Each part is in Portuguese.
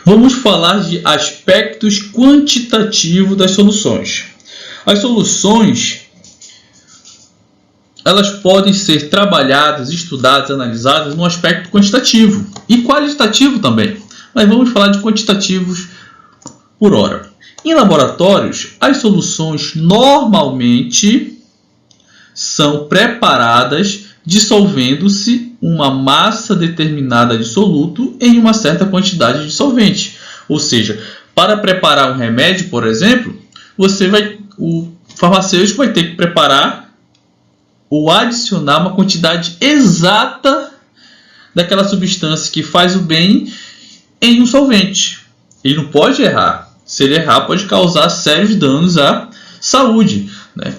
Vamos falar de aspectos quantitativos das soluções. As soluções, elas podem ser trabalhadas, estudadas, analisadas no aspecto quantitativo e qualitativo também. Mas vamos falar de quantitativos por hora. Em laboratórios, as soluções normalmente são preparadas dissolvendo-se uma massa determinada de soluto em uma certa quantidade de solvente. Ou seja, para preparar um remédio, por exemplo, o farmacêutico vai ter que preparar ou adicionar uma quantidade exata daquela substância que faz o bem em um solvente. Ele não pode errar. Se ele errar, pode causar sérios danos à saúde, né?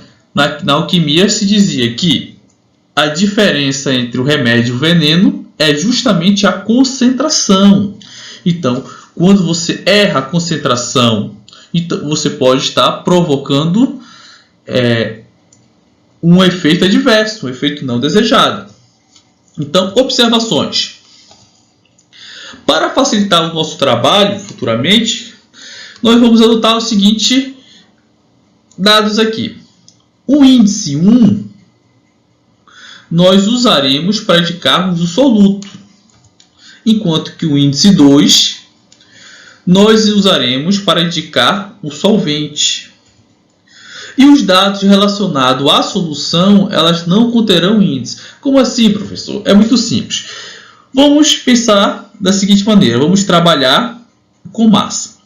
Na alquimia se dizia que a diferença entre o remédio e o veneno é justamente a concentração. Então, quando você erra a concentração, então você pode estar provocando um efeito adverso, um efeito não desejado. Então, observações. Para facilitar o nosso trabalho futuramente, nós vamos adotar o seguinte dados aqui. O índice 1 nós usaremos para indicarmos o soluto, enquanto que o índice 2 nós usaremos para indicar o solvente. E os dados relacionados à solução, elas não conterão índice. Como assim, professor? É muito simples. Vamos pensar da seguinte maneira. Vamos trabalhar com massa.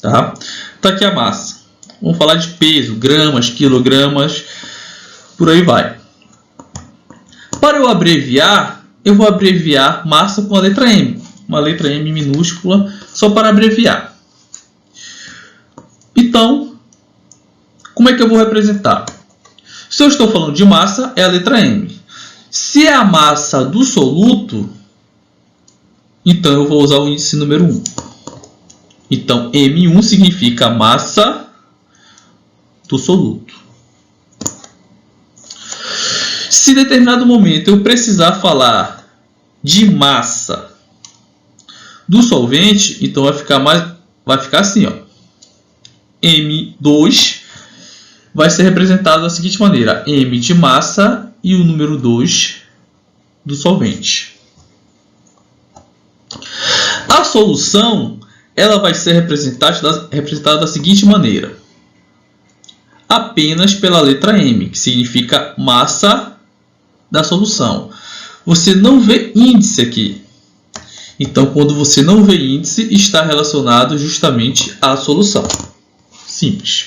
Tá aqui a massa. Vamos falar de peso, gramas, quilogramas, por aí vai. Para eu abreviar, eu vou abreviar massa com a letra M. Uma letra M minúscula, só para abreviar. Então, como é que eu vou representar? Se eu estou falando de massa, é a letra M. Se é a massa do soluto, então eu vou usar o índice número 1. Então, M1 significa massa do soluto. Se em determinado momento eu precisar falar de massa do solvente, então vai ficar assim, ó. M2 vai ser representado da seguinte maneira: M de massa e o número 2 do solvente. A solução, ela vai ser representada da seguinte maneira: apenas pela letra M, que significa massa da solução. Você não vê índice aqui. Então, quando você não vê índice, está relacionado justamente à solução. Simples.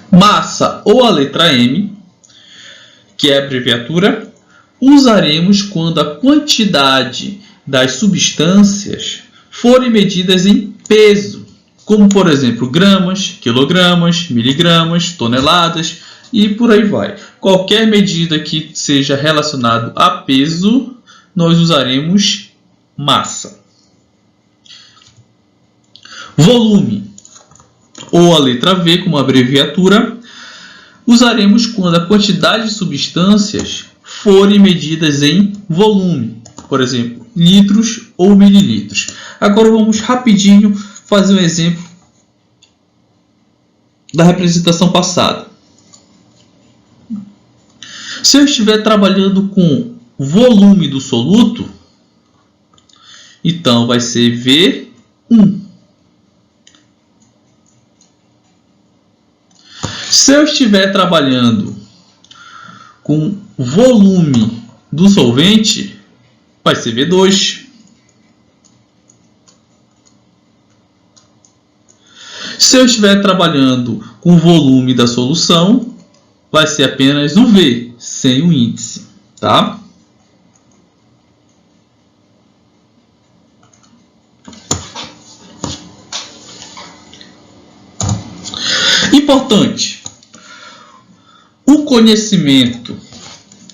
Massa ou a letra M, que é a abreviatura, usaremos quando a quantidade das substâncias forem medidas em peso, como por exemplo gramas, quilogramas, miligramas, toneladas e por aí vai. Qualquer medida que seja relacionada a peso, nós usaremos massa. Volume ou a letra V como abreviatura, usaremos quando a quantidade de substâncias forem medidas em volume, por exemplo, litros ou mililitros. Agora vamos rapidinho fazer um exemplo da representação passada. Se eu estiver trabalhando com volume do soluto, então vai ser V1. Se eu estiver trabalhando com volume do solvente, vai ser V2. Se eu estiver trabalhando com o volume da solução, vai ser apenas o V, sem o índice, tá? Importante. O conhecimento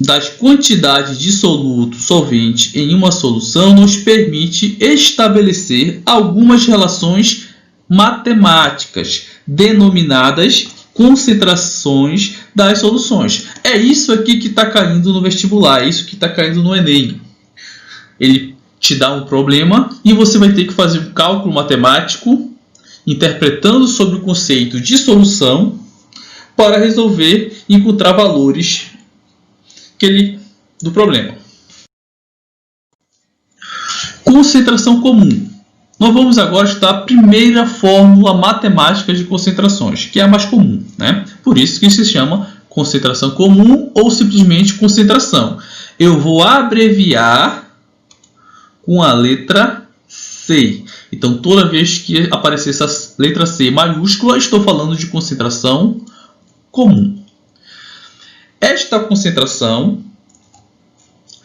das quantidades de soluto solvente em uma solução nos permite estabelecer algumas relações matemáticas denominadas concentrações das soluções. É isso aqui que está caindo no vestibular, é isso que está caindo no Enem. ele te dá um problema e você vai ter que fazer um cálculo matemático interpretando sobre o conceito de solução para resolver e encontrar valores do problema. Concentração comum. Nós vamos agora estudar a primeira fórmula matemática de concentrações, que é a mais comum, né? Por isso que se chama concentração comum ou simplesmente concentração. Eu vou abreviar com a letra C. Então, toda vez que aparecer essa letra C maiúscula, estou falando de concentração comum. Esta concentração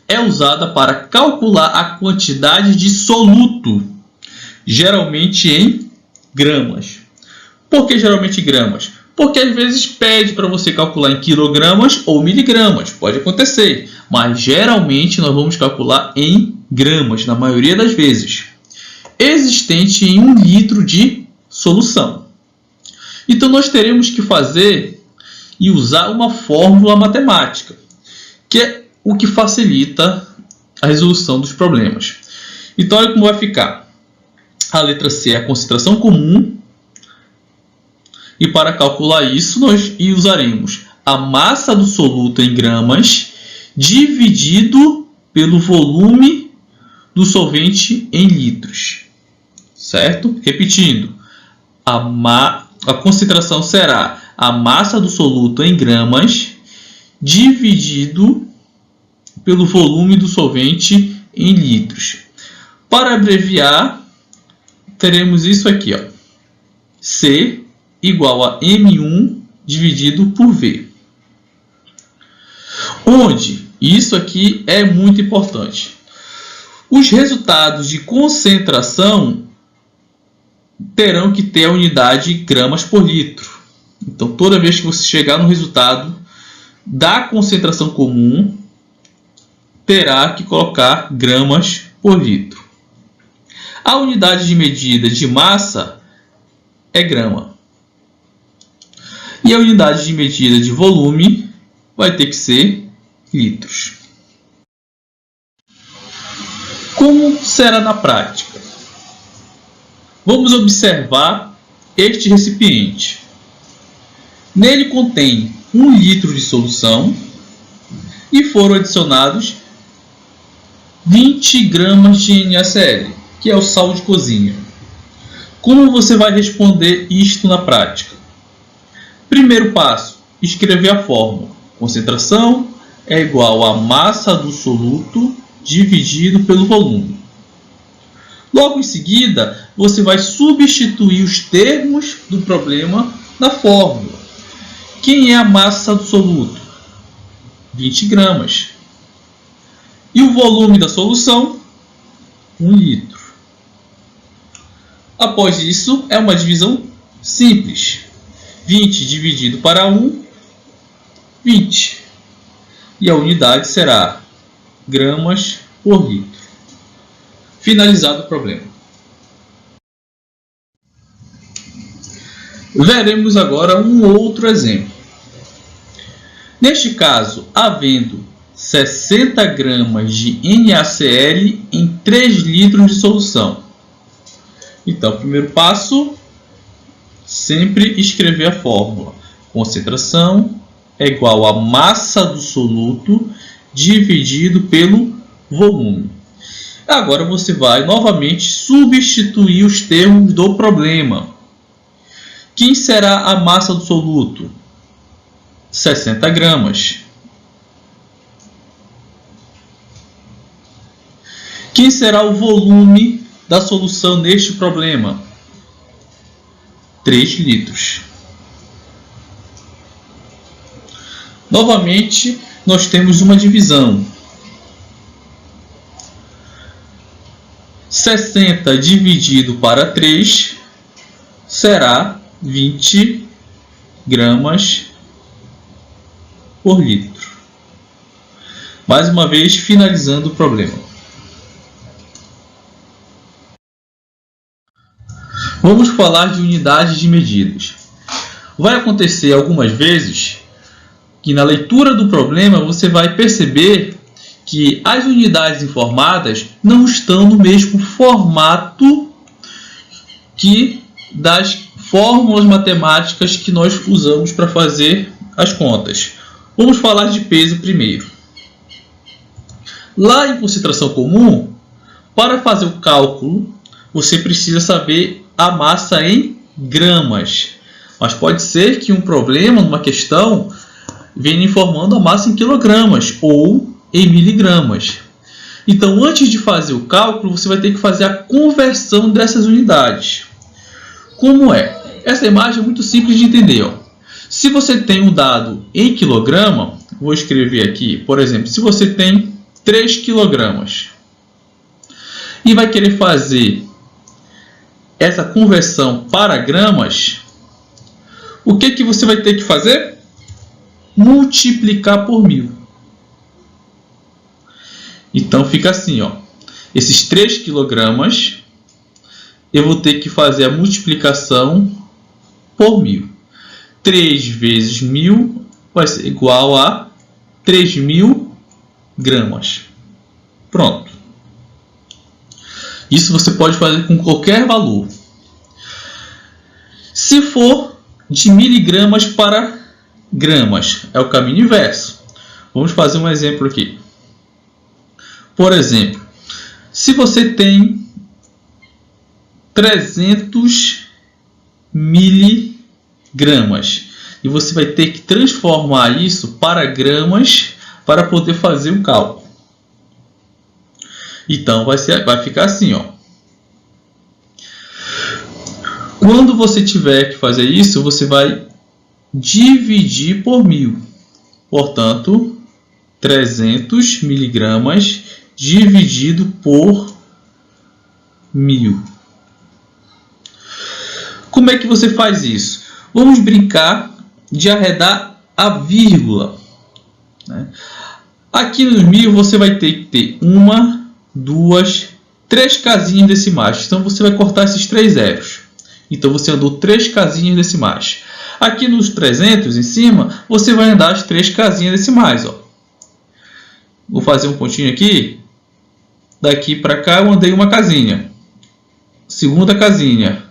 é usada para calcular a quantidade de soluto, geralmente em gramas. Por que geralmente em gramas? Porque às vezes pede para você calcular em quilogramas ou miligramas, pode acontecer, mas geralmente nós vamos calcular em gramas, na maioria das vezes, existente em 1 litro de solução. Então nós teremos que fazer e usar uma fórmula matemática, que é o que facilita a resolução dos problemas. Então olha como vai ficar. A letra C é a concentração comum. E para calcular isso, nós usaremos a massa do soluto em gramas dividido pelo volume do solvente em litros. Certo? Repetindo, a concentração será a massa do soluto em gramas dividido pelo volume do solvente em litros. Para abreviar, teremos isso aqui, ó. C igual a M1 dividido por V. Onde isso aqui é muito importante. Os resultados de concentração terão que ter a unidade gramas por litro. Então, toda vez que você chegar no resultado da concentração comum, terá que colocar gramas por litro. A unidade de medida de massa é grama. E a unidade de medida de volume vai ter que ser litros. Como será na prática? Vamos observar este recipiente. Nele contém 1 litro de solução e foram adicionados 20 gramas de NaCl, que é o sal de cozinha. Como você vai responder isto na prática? Primeiro passo, escrever a fórmula. Concentração é igual à massa do soluto dividido pelo volume. Logo em seguida, você vai substituir os termos do problema na fórmula. Quem é a massa do soluto? 20 gramas. E o volume da solução? 1 litro. Após isso, é uma divisão simples. 20 dividido para 1, 20. E a unidade será gramas por litro. Finalizado o problema. Veremos agora um outro exemplo. Neste caso, havendo 60 gramas de NaCl em 3 litros de solução. Então, primeiro passo, sempre escrever a fórmula. Concentração é igual à massa do soluto dividido pelo volume. Agora você vai novamente substituir os termos do problema. Quem será a massa do soluto? 60 gramas. Quem será o volume da solução neste problema? 3 litros. Novamente, nós temos uma divisão. 60 dividido para 3 será 20 gramas por litro. Mais uma vez, finalizando o problema. Vamos falar de unidades de medidas. Vai acontecer algumas vezes que na leitura do problema você vai perceber que as unidades informadas não estão no mesmo formato que das fórmulas matemáticas que nós usamos para fazer as contas. Vamos falar de peso primeiro. Lá em concentração comum, para fazer o cálculo, você precisa saber a massa em gramas. Mas pode ser que um problema numa questão venha informando a massa em quilogramas ou em miligramas. Então, antes de fazer o cálculo, você vai ter que fazer a conversão dessas unidades. Como é? Essa imagem é muito simples de entender. Ó. Se você tem um dado em quilograma, vou escrever aqui, por exemplo, se você tem 3 quilogramas e vai querer fazer essa conversão para gramas, o que você vai ter que fazer? Multiplicar por 1000. Então fica assim, ó. Esses 3 quilogramas, eu vou ter que fazer a multiplicação por 1000. 3 vezes 1000 vai ser igual a 3000 gramas. Pronto. Isso você pode fazer com qualquer valor. Se for de miligramas para gramas, é o caminho inverso. Vamos fazer um exemplo aqui. Por exemplo, se você tem 300 miligramas e você vai ter que transformar isso para gramas para poder fazer o cálculo. Então vai ficar assim, ó. Quando você tiver que fazer isso, você vai dividir por 1000. Portanto, 300 miligramas dividido por 1000. Como é que você faz isso? Vamos brincar de arredar a vírgula. Aqui no 1000 você vai ter que ter 1, 2, 3 casinhas decimais. Então você vai cortar esses 3 zeros. Então você andou 3 casinhas decimais. Aqui nos 300 em cima, você vai andar as 3 casinhas decimais. Ó. Vou fazer um pontinho aqui. Daqui para cá eu andei uma casinha. Segunda casinha.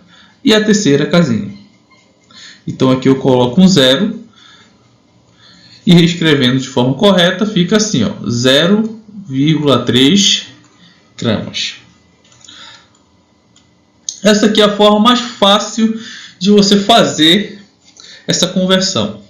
E a terceira casinha. Então aqui eu coloco um 0. E reescrevendo de forma correta, fica assim, 0,3 gramas. Essa aqui é a forma mais fácil de você fazer essa conversão.